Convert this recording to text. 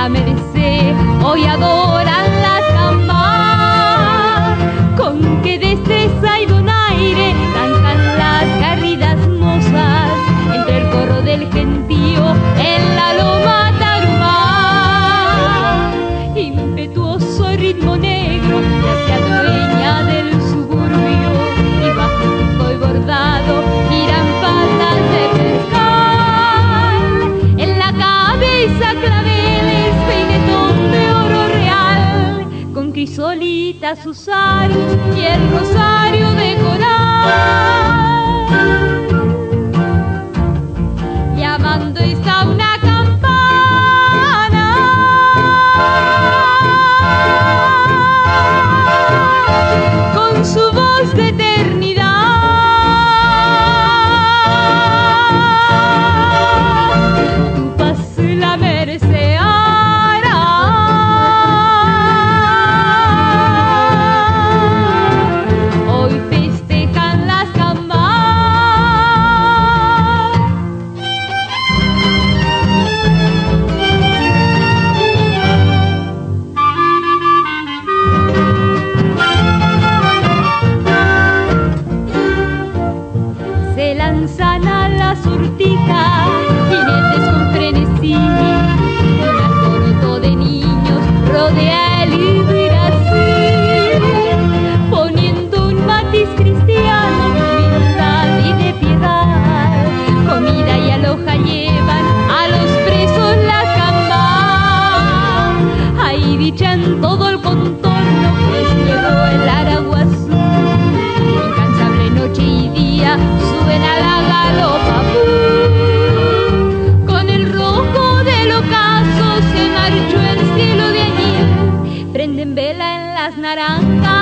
la Merced hoy adoran las gambas. Con qué destreza y donaire danzan las garridas mozas entre el coro del gentío en la loma Tarumá. Impetuoso ritmo negro se hace dueña del suburbio y bajo un y bordado giran patas de pescar. En la cabeza claveles, peinetón de oro real, con crisolitas sus aros y el rosario de coral. Llamando está una campana, con su voz de eternidad. Tu paz la mereceará. Hoy festejan las gambas. Se lanzan a la sortija, jinetes con frenesí, un alboroto de niños rodea el Ibirací, poniendo un matiz cristiano de humildad y de piedad. Comida y aloja llevan a los presos las gambas. Hay dicha en todo el contorno, pues llegó el Araguazú. Incansable noche y día suben a la galopa. Con el rojo del ocaso se marchó el cielo de añil. Prenden vela en las naranjas